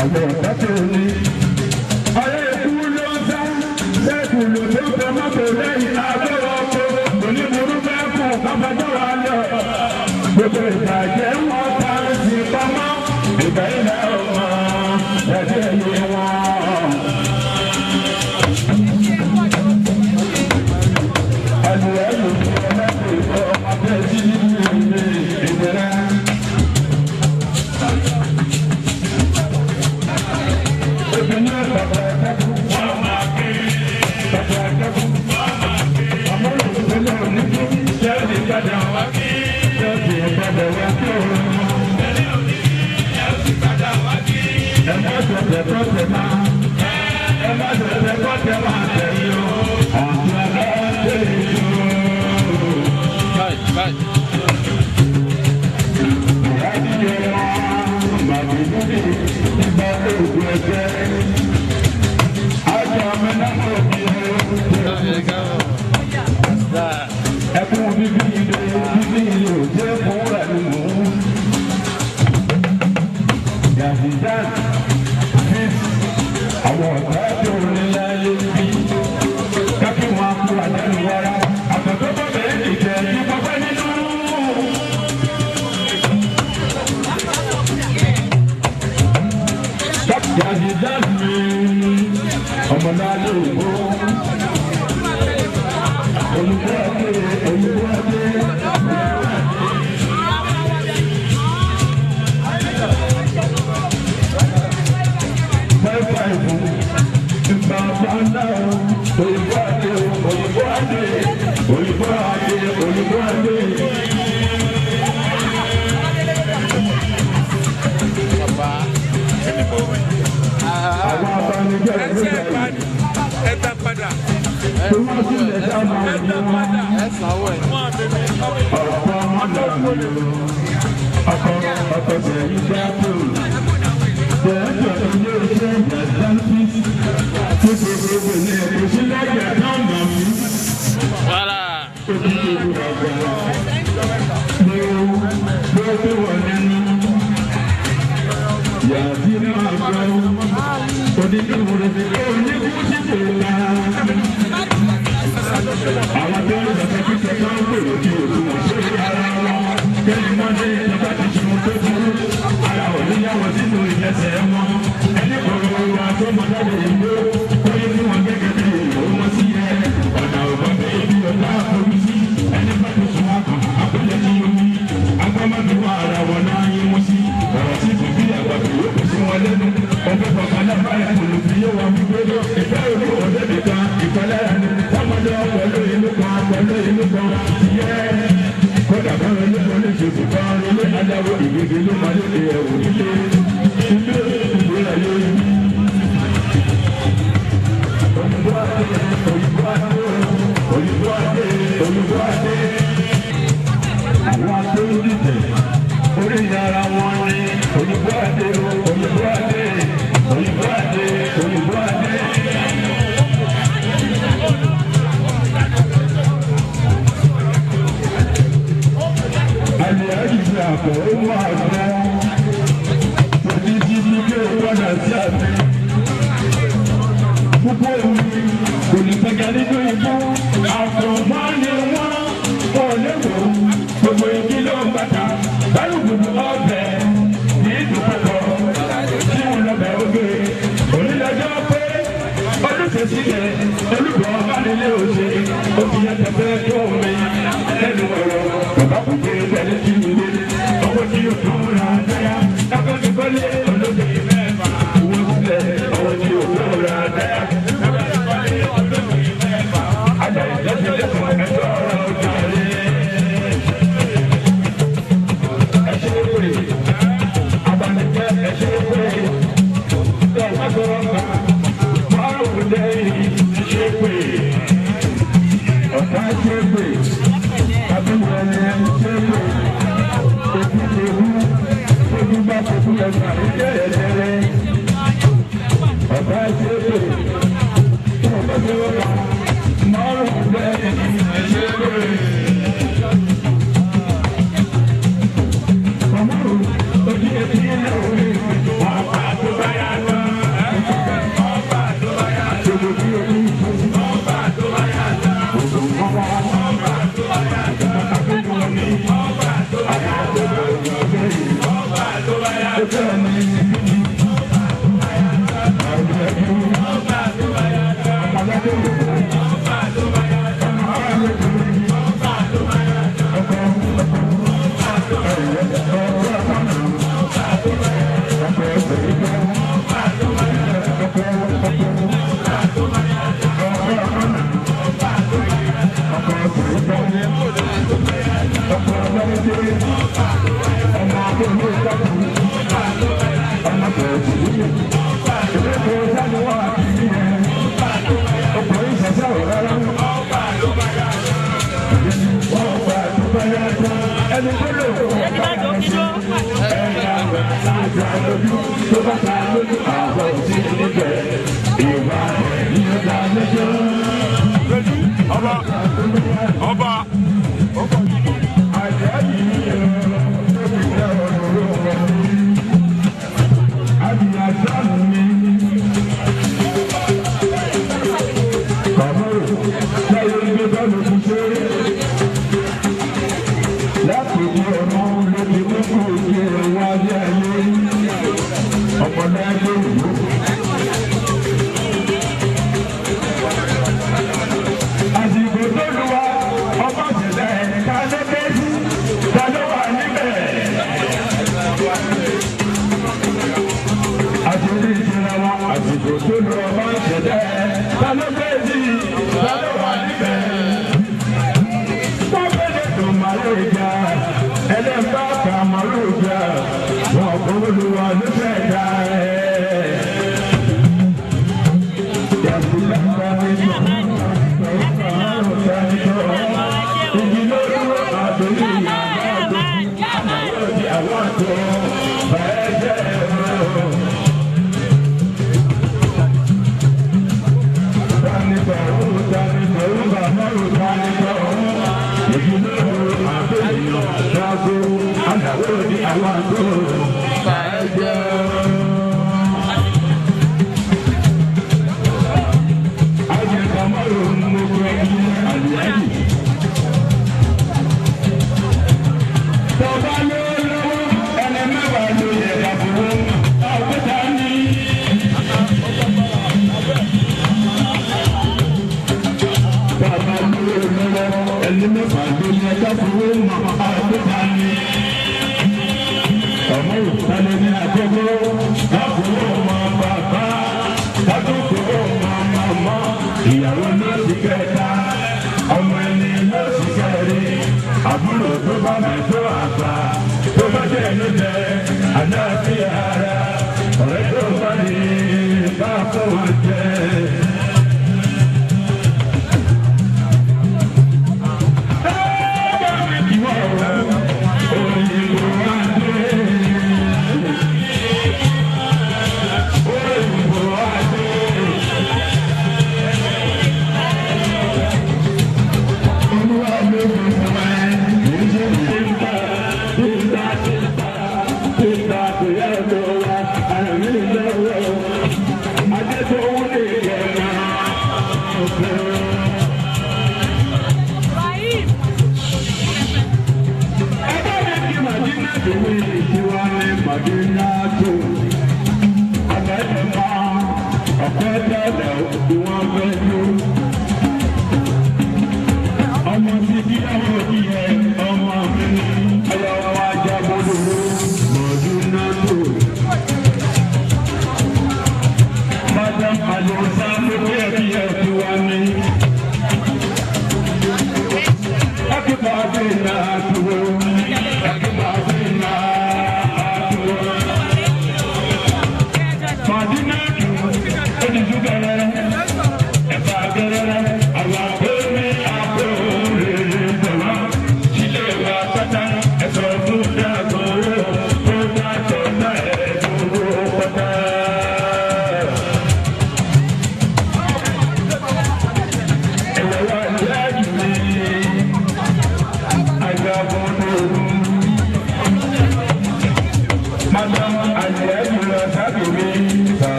Àwọn ọ̀dọ́ tó ní ayé ìkú gbogbo ìbàjẹ́ wọn ká sí pamọ́ ìgbà ilẹ̀ ọmọ ẹ̀jẹ̀ yé wọn. àlùyẹ̀ ló ní ọlọ́pàá ìfọ̀ ọmọ bẹ́ẹ̀ sí nínú ìwé ìbẹ̀rẹ̀. obìnrin ọ̀sán ẹ̀kẹ́kù wọn máa ké bàbá ẹ̀kẹ́kù wọn máa ké ọmọ olùdókòlò onídìí jẹ́rìí padà wá ké jẹ́rìí padà wá ké òun. jẹ́rìí onídìí jẹ́rìí padà wá ké. ẹ má sọ̀tẹ̀ kọ́tẹ̀ máa ẹ má sọ̀tẹ̀ kọ́tẹ̀ máa tẹ̀lé o àti aláàbẹ̀ yìí o. ìyáàdìyẹ màbí lórí ìgbà òògùn ẹgbẹ́ ajá mẹ́nàmọ́ òbí ẹkún bíbí ilé òjé fún rẹ̀ ni mò ń. Yàtìjáde àwọn ọ̀gá tó ní láyé bí kákí wọn kú àjẹnù wára àtọ̀tọ̀ bọ̀ bẹ́ẹ̀ ìjẹ́ ní pọ́pẹ́ nínú. Yàtìjáde mi ọmọ náà lè wò olùkọ́ àti olùkọ́ àti. Ọba tó bá yà tó bá ta lójú àwọn òsì níbẹ̀ ìwà rẹ̀ ní ọjà lẹ́jọ́. Ọba ọba àjẹ́ yìí yẹ lórí ìjẹ́ ọ̀rọ̀ wọn. Àdìyà sáà mi. Kàmọ́rò láyé ilé bá lè fi ṣe é. Lápèjì ọ̀nà lórí mọ́kò òkè ẹ̀wọ̀n ayé ayé. Ọmọdé ayé òwò. Àsìkò tó lu wa, ọba ṣẹ̀dá ẹ̀ ká ló dé sí, ká ló wà níbẹ̀. Àṣírí ìṣẹ̀lẹ̀ wa, àsìkò tó lu ọba ṣẹ̀dá ẹ̀ ká ló dé sí, ká ló wà níbẹ̀. Wọ́n fẹ́lẹ̀ tó màlúù ìjà, ẹlẹ́mbà kà màlúù ìjà, wọn kò lu wa ló fẹ́ dá ẹ̀. Yàtúndà bá mi sọ̀rọ̀. Ìyàwó ló ti kẹta, ọmọ ẹni ló ti kẹrin, àbúrò tó bá mi tó àgbà, tó bá jẹ́ níbẹ̀, àdáàfíà ara, ọ̀rẹ́ tó bá ní bá fún wọn jẹ́.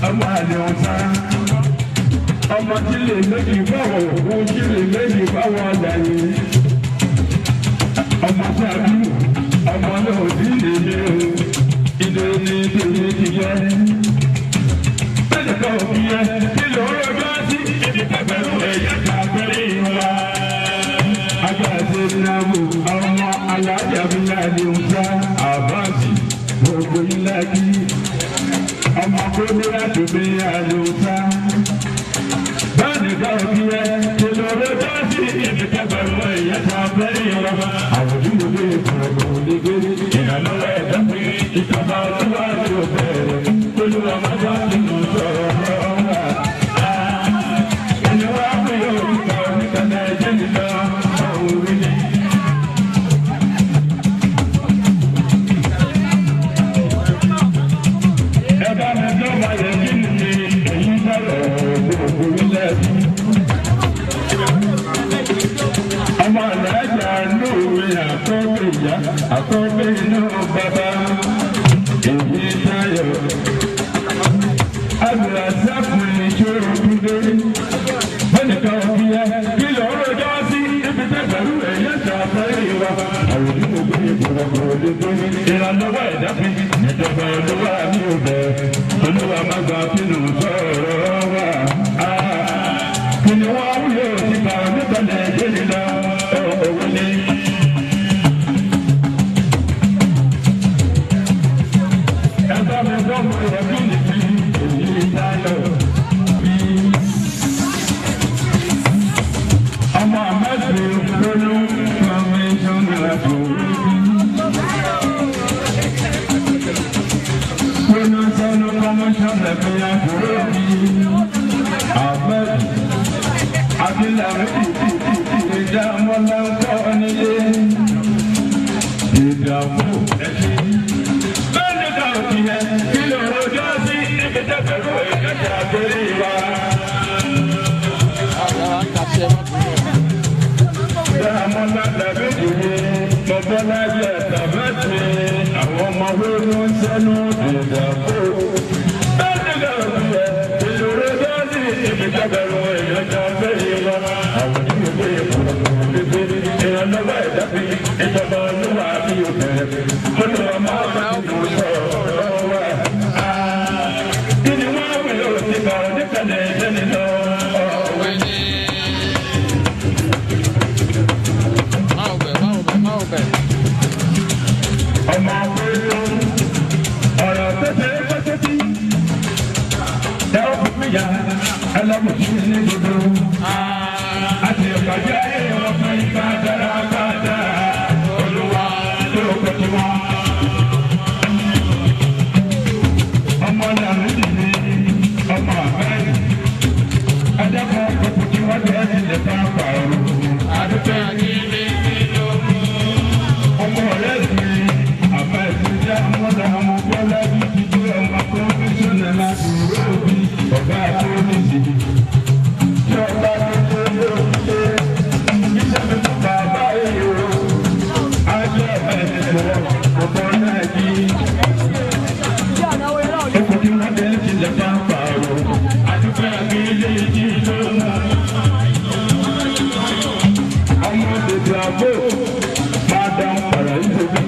ọmọ àlè ọ̀sán ọmọ tí lè méjì báwọ̀ òkú tí lè méjì báwọ̀ ọ̀dàní ọmọ tí a bí ọmọ náà ò sí lè ní o ìdè ní tèmi ti yẹ bẹ́ẹ̀ kọ́ òbí yẹ kí ló ń rọjọ́ sí ìdíkàgbẹ́rù ẹ̀yẹ kàgbẹ́rẹ́ ìwà agbáṣe nàbò ọmọ alájà fúnra ní ọ̀sá àbáàsì gbogbo ilé kí ọmọ kóbíra tó bí àlè ọ̀sá báyìí ká òbí yẹ kí ló ń rọjọ́ sí ìdíkàgbẹ́rù ẹ̀yẹ kàgbẹ́rẹ́ ìwà àwọn ìlú bí ìfọ̀rọ̀kọ̀ lè gbé ìrànlọ́wọ́ ẹ̀dá pé ìjọba olúwa ló bẹ̀rẹ̀ olúwa máa bá nínú sọ̀rọ̀ ọ̀rọ̀ ẹni wá pé yóò kíkà oníkàlẹ̀ ẹ̀jẹ̀ nìkan orí ni. ẹ bá mi dọ́gba yẹn kí ni èyí sọ̀rọ̀ gbogbo ilẹ̀ bí. ọmọ alájà lóore àkọ́bẹ̀ ìyá àkọ́bẹ̀ inú bàbá èyí táyọ̀ abdulrasaq ní ìṣòro kúndé bẹ́ẹ̀nìkan òbí yẹ kí lọ́ọ́ rọjọ́ sí ibi tẹ́gbẹ̀rú ẹ̀yẹ́ sàfẹ́ ìwà àwòrán ògbé ìfowópamọ́ olóògbé ìrànlọ́wọ́ ẹ̀dá fi ìjọba olúwa mi ò bẹ̀ olúwa má gba kínú sọ̀rọ̀ wá kí ni wọ́n wúlò sí ká nípa nàìjíríà òwe ni. ẹ̀ka mi gbọ́ mọ̀ ẹ̀rọ bí nìbí èyí dáyọ̀ bí. ọmọ àmọ́sí olú kọ́míṣọ́nà tó rí bí. olú sọ́nù kọ́míṣọ́nà tó yà kúrò bí. àmọ́sí abilaru ìdààmú lọ́kọ́ nílé ìdààmú ẹ̀ṣẹ̀. bẹ́ẹ̀ni ká òkè yẹn kí ló rọjò sí ibi tẹ́fẹ̀rú ìkẹjà àgbèrè wa. ìdààmú lọ́dàbí ìdílé mọ̀bọ́lájẹ tàbátì àwọn ọmọ wẹ́rù ń sẹ́nu ìdààmú. bẹ́ẹ̀ni ká òkè yẹn kí ló rọjò sí ibi tẹ́fẹ̀rú ìkẹjà àgbèrè wa. àwọn ìdílé ìrànlọ́wọ́ ẹ̀dá fi ìjọba olúwa bí o bẹ̀rẹ̀ olúwa máa bá ìlú sọ̀rọ̀ wá. kí ni wọ́n wí ó ti bá oníkàlẹ̀ ìjẹ́ni lọ. ọmọ pẹ̀lú ọ̀rọ̀ tẹ́tẹ́ pẹ́tẹ́tì ẹ ó fi mí yá ẹlọ́mùsùn ní gbogbo. àti ìpàdé ọmọ ìgbà dára padà olúwa ló pẹ̀tù wọn. ọmọ làwọn ìdílé ọmọ àbáyé adágún ọkọ̀ tí wọ́n jẹ́ ilẹ̀ bá pààrọ̀ àdúgbò ìdílé nínú. ọmọ rẹ̀ sì àbá ìdílé ọmọdé àwọn bọ́lá bí títí ọmọ kọ́míṣọ́nà láti rọ́ọ̀bì ọ̀gá tó ní sí. tí ọba tó tó yóò ṣe ìṣẹ́mi fún bàbá yìí o. ajọ́ ẹ̀sìn ọ̀pọ̀ náà jí. ọkọ̀ tí wọ́n jẹ́ ilẹ̀ bá pààrọ̀ àdúgbò ìdílé ìdílé ọmọ tètè àbò máa dá ọ̀rọ̀ ìṣòwò.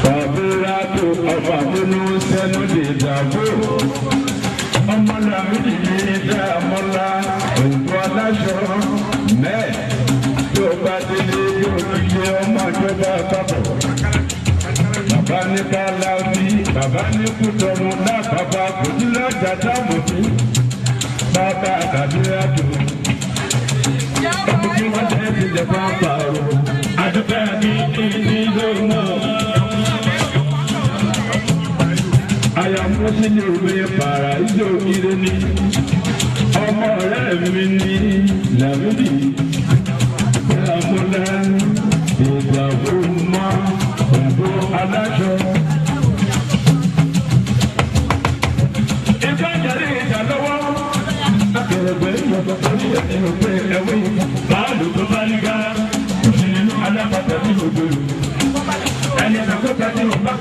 Bàbá tó ọmọ àbúrò sẹ́nu tètè àbò. ọmọ làmìlì yìí dá ọmọlá òǹkọ aláṣọ mẹ́ẹ̀ tó bá délé yóò fi ṣe ọmọ ìjọba àpapọ̀. bàbá ní kálábí bàbá ní kútọ́mù náà bàbá kò sí lọ́jà táwọn fi bàbá kàdúrà tó. ọkùnrin tí wọ́n tẹ́ ti jẹ fún àpàrọ̀ àdúgbò ní ìdílé àyàmú sílé òwe pàrà ìjọ òkìrè ní ọmọ ọ̀rẹ́ mi ní làmìlì ìlàmúlá ìgbàgbọ́ mọ́ òǹkó aláṣọ. ìbájáde ìjà lọ́wọ́ akẹrẹgbẹ́ ìyọ̀tọ̀ tó ní ẹ̀sìn òpin ẹ̀wé báàlù tó bá ní gá òṣèlú alápàtà ní ògbèrú ẹni ẹ̀dàkọ́ta ní òpá.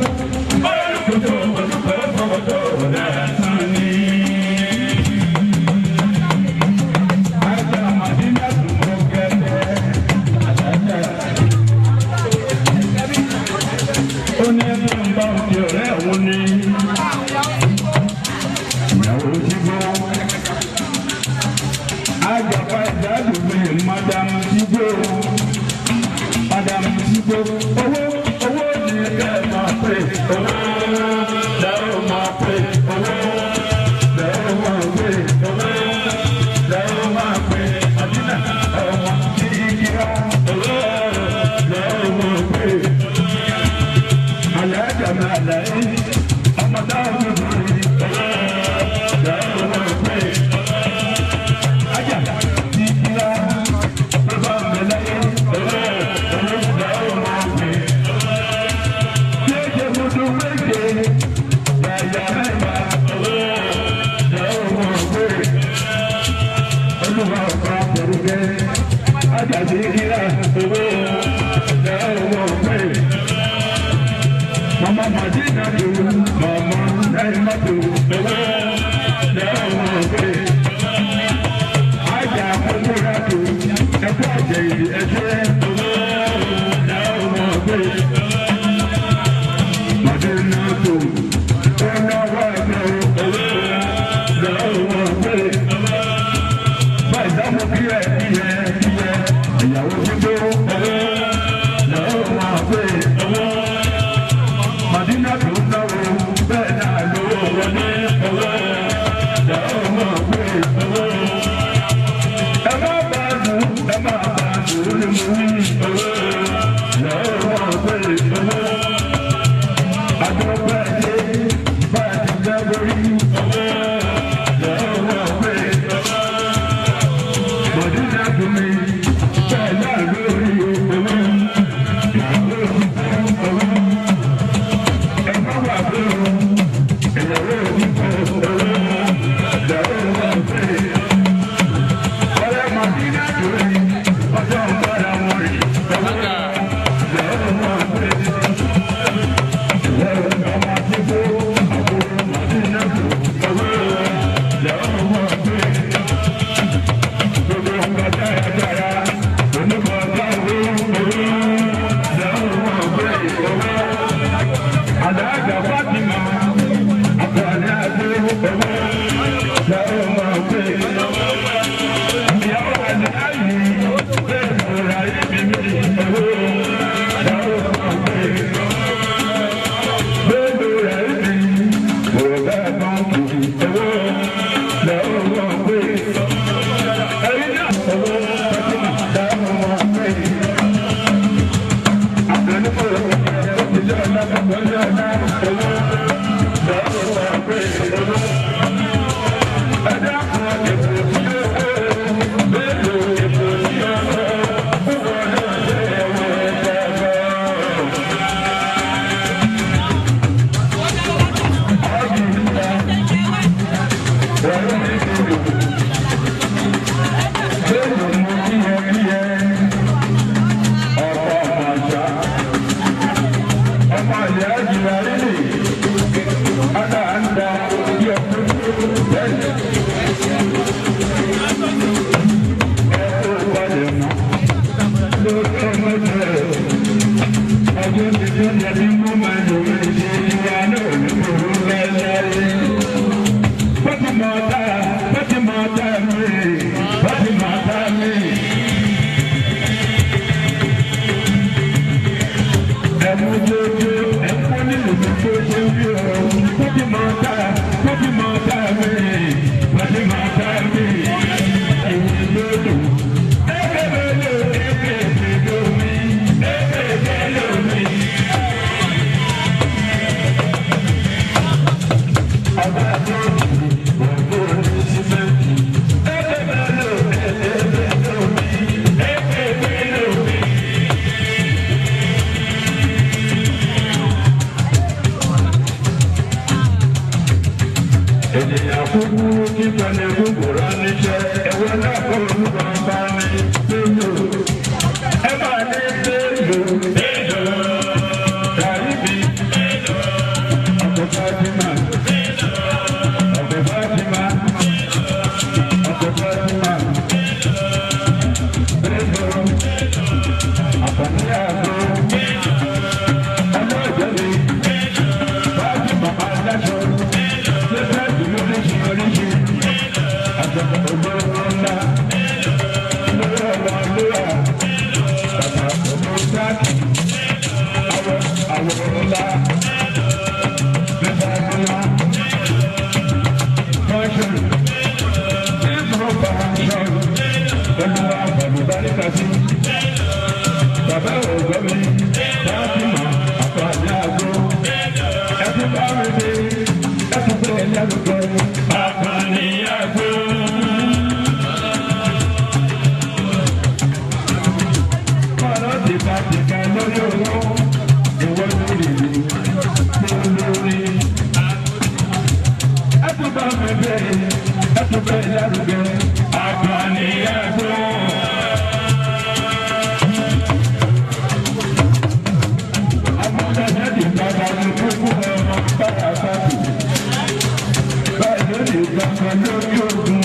kankan lórí ogun.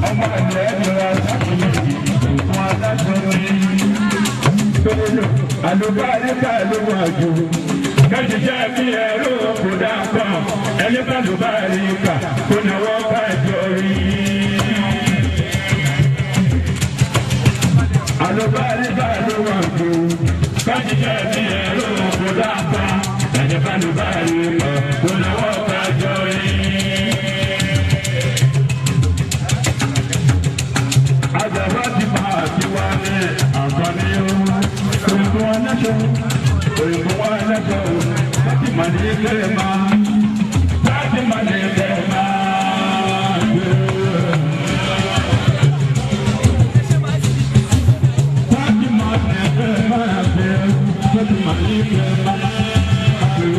Ọmọ ẹ̀jẹ̀ ẹ̀jọ̀ra sákìlì ìfún adájọ́ ní. Tolólo àlùbáríkà ló wà jù. Kẹ́jì jẹ́ bí ẹ̀rọ kò dá pọ̀. Ẹni bá àlùbáríkà kò náwó kájọ rí. Àlùbáríkà ló wà jù. Kẹ́jì jẹ́ bí ẹ̀rọ kò dá pọ̀. Ẹni bá àlùbáríkà kò náwó kájọ rí. Àjàwá ti máa ti wá ní àǹfààní ohun. Òyìnbó wọn lẹ́sọ̀, òyìnbó wọn lẹ́sọ̀, láti mà ní ilé máa, láti mà ní ilé máa gbé. Láti mà ní ilé máa gbé, láti mà ní ilé máa gbé.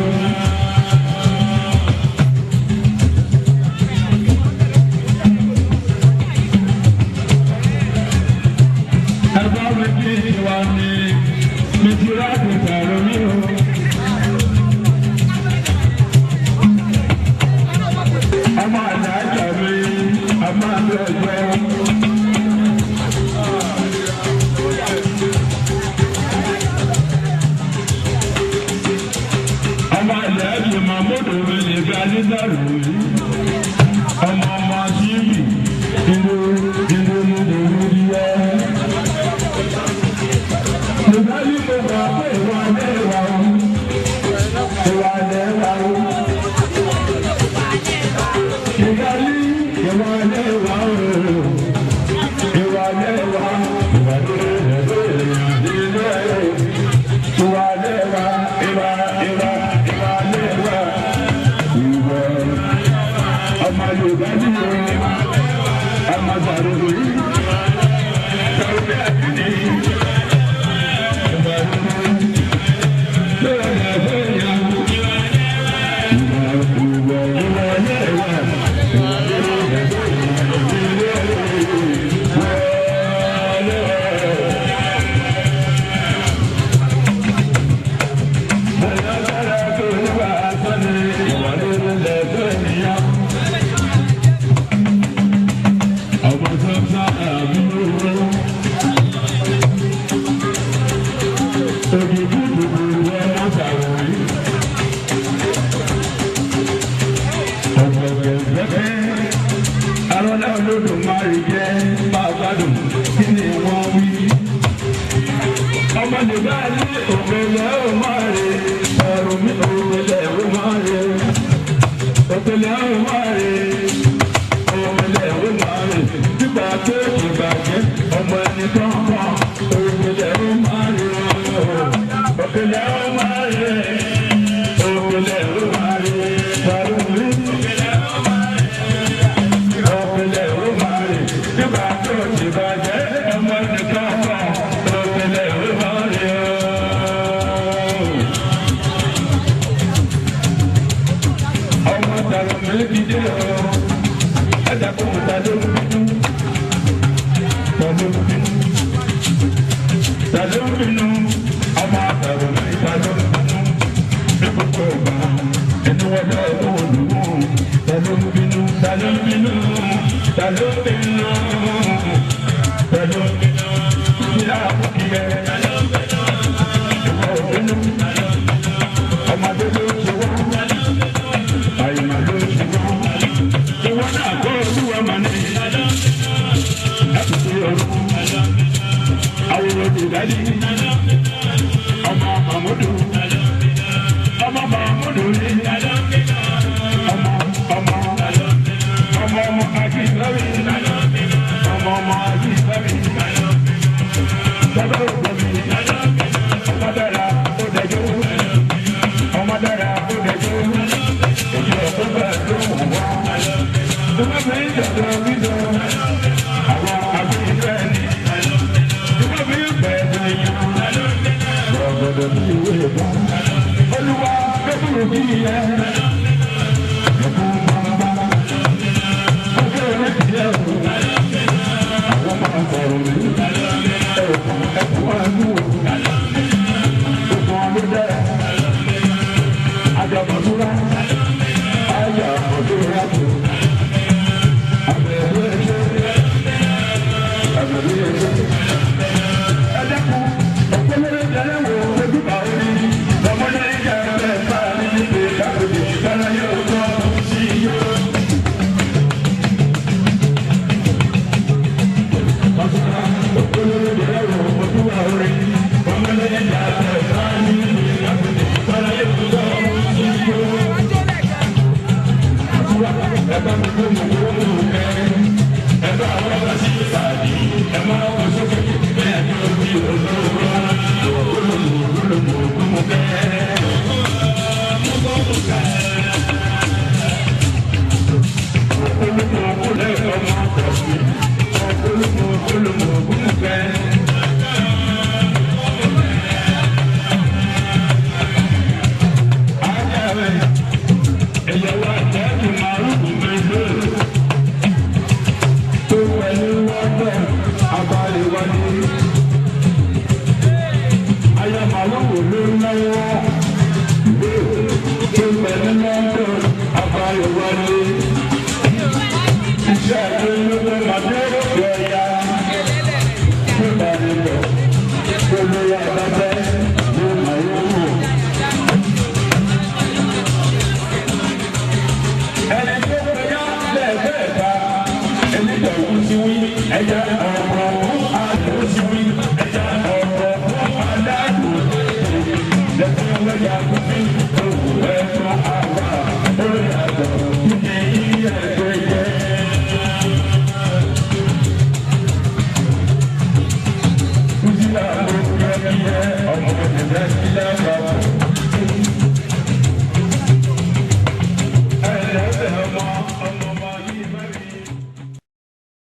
Olúwa gbẹ́dúró bí ẹ.